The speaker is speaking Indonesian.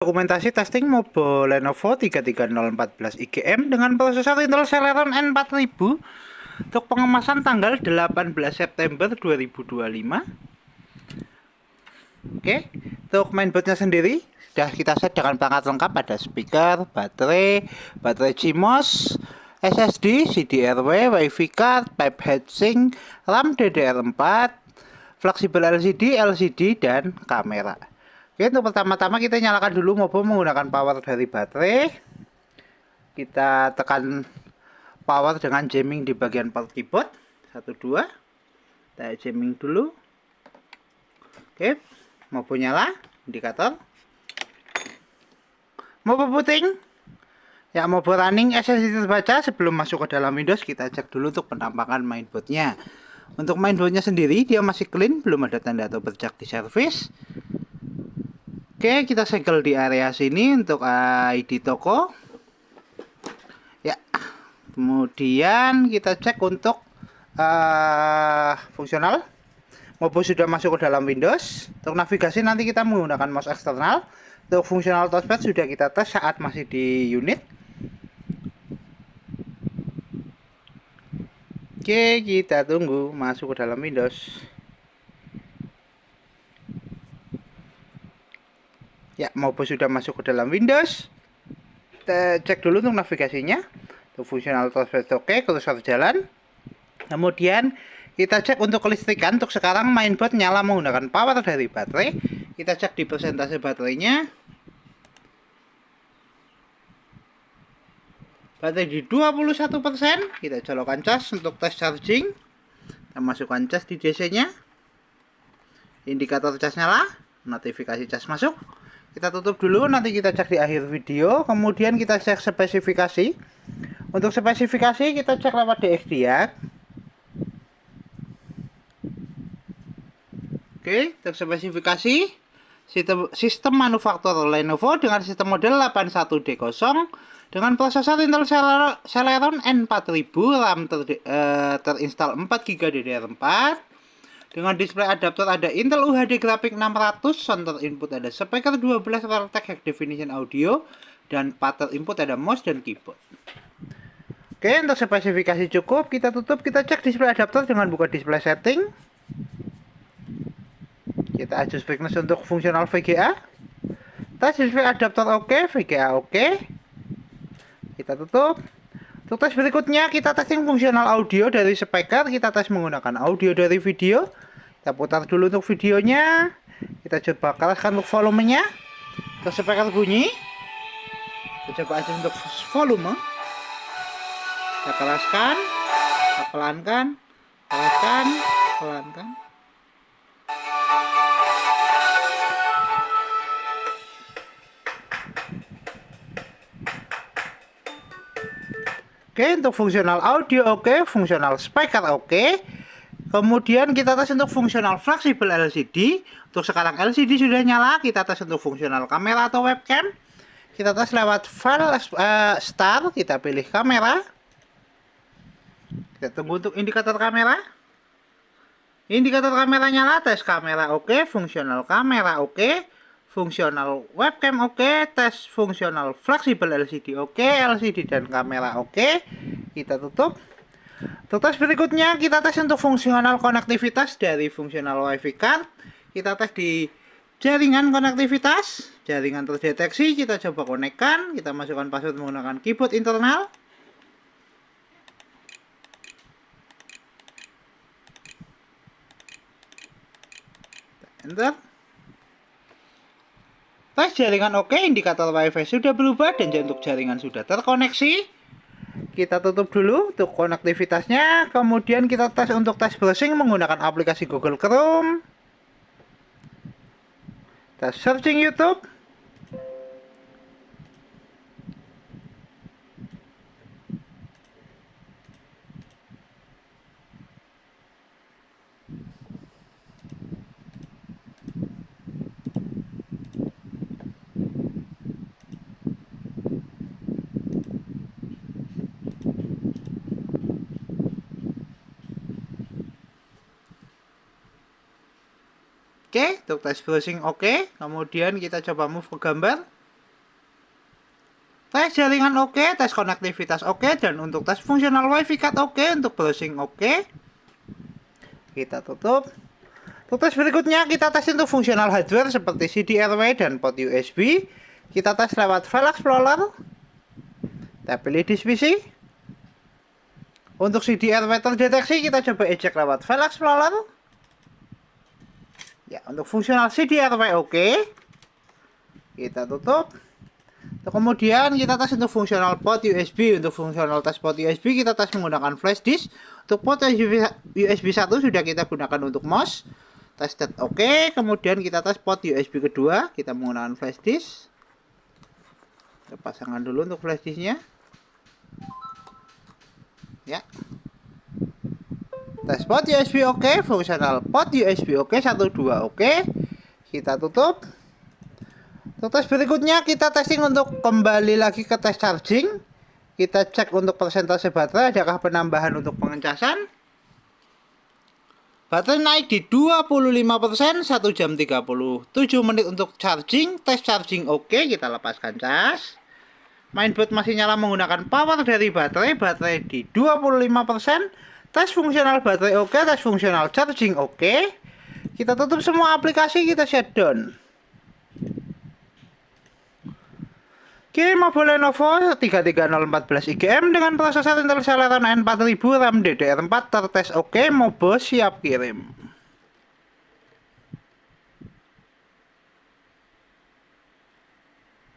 Dokumentasi testing mobile Lenovo 33014 IGM dengan prosesor Intel Celeron N4000 untuk pengemasan tanggal 18 September 2025. Oke, untuk mainboardnya sendiri sudah kita set dengan perangkat lengkap, ada speaker, baterai CMOS, SSD, CDRW, WiFi card, pipe heatsink, RAM DDR4, fleksibel LCD, dan kamera. Oke, untuk pertama-tama kita nyalakan dulu mobile menggunakan power dari baterai. Kita tekan power dengan jamming di bagian port keyboard. 1, 2. Kita jamming dulu. Oke, mobile nyala, indikator. Mobile booting. Ya, mobile running, SSD terbaca. Sebelum masuk ke dalam Windows, kita cek dulu untuk penampakan mainboardnya. Untuk mainboardnya sendiri, dia masih clean, belum ada tanda atau bercak di servis. Oke, kita segel di area sini untuk ID toko. Ya, kemudian kita cek untuk fungsional. Mobile sudah masuk ke dalam Windows. Untuk navigasi nanti kita menggunakan mouse eksternal. Untuk fungsional touchpad sudah kita tes saat masih di unit. Oke, kita tunggu masuk ke dalam Windows. Ya, mobile sudah masuk ke dalam Windows. Kita cek dulu untuk navigasinya. Untuk fungsional touchpad oke, kursor jalan. Kemudian kita cek untuk kelistrikan. Untuk sekarang mainboard nyala menggunakan power dari baterai. Kita cek di persentase baterainya. Baterai di 21%. Kita colokkan cas untuk tes charging. Kita masukkan cas di DC-nya. Indikator cas nyala, notifikasi cas masuk. Kita tutup dulu, nanti kita cek di akhir video. Kemudian kita cek spesifikasi. Untuk spesifikasi kita cek lewat DXDiag. Oke, untuk spesifikasi sistem manufaktur Lenovo dengan sistem model 81D0 dengan prosesor Intel Celeron N4000, RAM terinstall 4GB DDR4. Dengan display adaptor ada Intel UHD Graphics 600, center input ada speaker 12 Realtek High Definition Audio, dan pattern input ada mouse dan keyboard. Oke, untuk spesifikasi cukup, kita tutup, kita cek display adaptor dengan buka display setting. Kita adjust brightness untuk fungsional VGA. Tes display adaptor oke, VGA oke. Kita tutup. Untuk tes berikutnya kita testing fungsional audio dari speaker. Kita tes menggunakan audio dari video. Kita putar dulu untuk videonya. Kita coba keraskan untuk volumenya. Untuk speaker bunyi. Kita coba aja untuk volume. Kita keraskan, kita pelankan, keraskan, pelankan. Oke, untuk fungsional audio oke, fungsional speaker oke. Kemudian kita tes untuk fungsional fleksibel LCD. Untuk sekarang LCD sudah nyala, kita tes untuk fungsional kamera atau webcam. Kita tes lewat file start, kita pilih kamera. Kita tunggu untuk indikator kamera. Indikator kamera nyala, tes kamera oke, fungsional kamera oke. Fungsional webcam oke, tes fungsional fleksibel LCD oke, LCD dan kamera oke. Kita tutup. Untuk tes berikutnya kita tes untuk fungsional konektivitas dari fungsional WiFi card. Kita tes di jaringan konektivitas, jaringan terdeteksi, kita coba konekkan, kita masukkan password menggunakan keyboard internal. Enter. Tes jaringan oke, indikator WiFi sudah berubah dan untuk jaringan sudah terkoneksi. Kita tutup dulu untuk konektivitasnya. Kemudian kita tes untuk tes browsing menggunakan aplikasi Google Chrome. Tes searching YouTube. Oke, untuk tes browsing oke. Kemudian kita coba move ke gambar. tes jaringan oke, tes konektivitas oke, dan untuk tes fungsional wifi card oke, untuk browsing oke. Kita tutup. Untuk tes berikutnya kita tes untuk fungsional hardware seperti CD-RW dan port USB. Kita tes lewat File Explorer. Kita pilih disk PC. Untuk CD-RW terdeteksi, kita coba eject lewat File Explorer. Ya, untuk fungsional CD-RW oke. Kita tutup. Kemudian kita tes untuk fungsional port USB. Untuk fungsional tes port USB kita tes menggunakan flash disk. Untuk port USB 1 sudah kita gunakan untuk mouse. Tested oke. Kemudian kita tes port USB kedua, kita menggunakan flash disk. Kita pasangkan dulu untuk flash disknya. Ya. Tes port USB oke, fungsional port USB oke, 1 2 oke. Kita tutup. Untuk tes berikutnya kita testing untuk kembali lagi ke tes charging. Kita cek untuk persentase baterai, adakah penambahan untuk pengecasan. Baterai naik di 25%, 1 jam 37 menit untuk charging. Tes charging oke, kita lepaskan cas. Mainboard masih nyala menggunakan power dari baterai. Baterai di 25%. Tes fungsional baterai oke, tes fungsional charging oke. Kita tutup semua aplikasi, kita shutdown. Oke, mobile Lenovo 33014 IGM dengan prosesor Intel Celeron N4000 RAM DDR4 tertes oke, Mobo siap kirim.